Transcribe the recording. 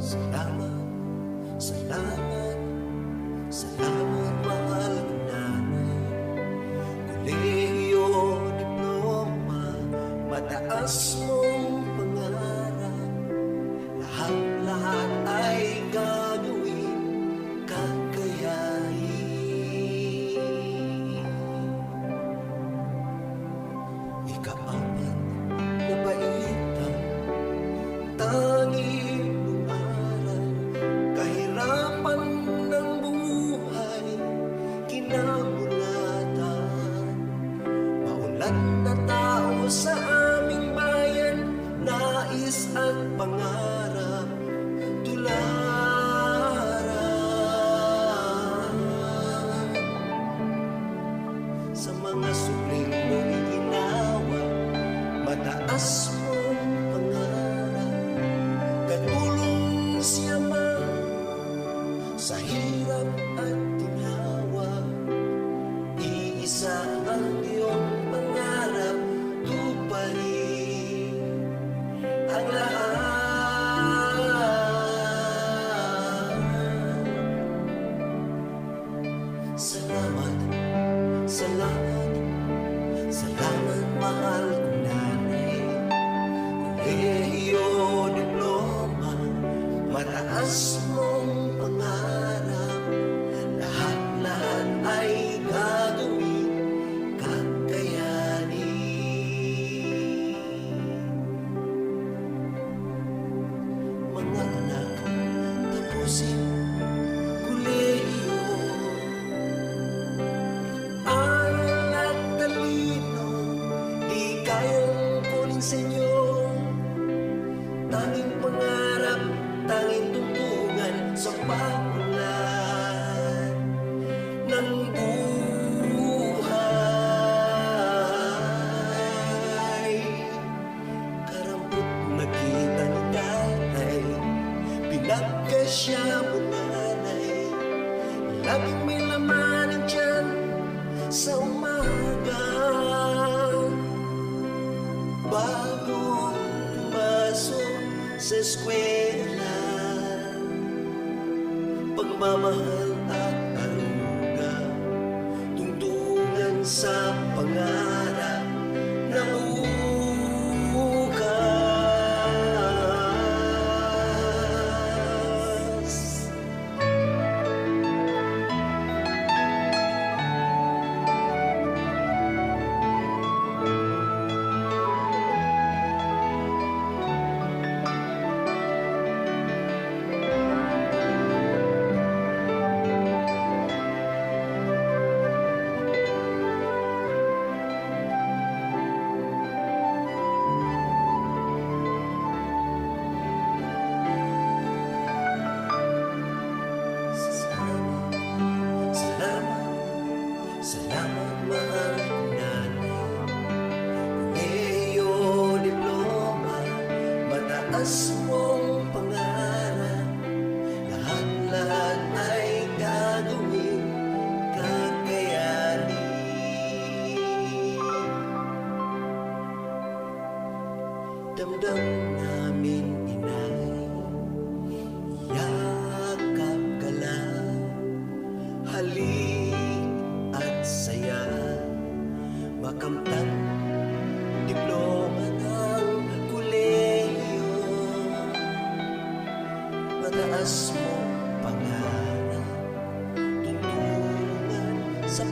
Salamat, salamat, salamat mahal na nanay. Kolehiyo, diploma, mataas mong pangarap. Lahat-lahat ay gagawin, kakayahin. Ika-apat na baitang tanging lumaran. Kahirapan ng buhay, kinamulatan. Maulat na tao sa aming bayan, nais at pangarap tularan. Sa mga supling mong ginawa, mataas mong pangarap. Katulong siya man sa hirap at ginhawa. Iisa ang iyong pangarap, tuparin ang lahat. Salamat, salamat, salamat mahal kong nanay. Kolehiyo, diploma, mataas mong pangarap. Lahat-lahat ay gagawin, kakayanin. Mga anak, tapusin kolehiyo. Aral at talino, di kayang kunin sa inyo. Tanging pangarap, tanging tuntungan sa pagulan ng buhay. Karambot nakita ni tatay, pinagkasya mo nanay. Laging may laman ang tiyan sa umaga, bago pumasok sa eskwela. Pagmamahal at aruga, tungtungan sa pangarap na bukas. Salamat mahal kong nanay. Kolehiyo, diploma, mataas mong pangarap. Lahat-lahat ay gagawin, kakayanin. Damdam namin, inay, yakap ka lang. Halik at saya, makamtan diploma ng kolehiyo. Mataas mo pangarap, tuntungan sa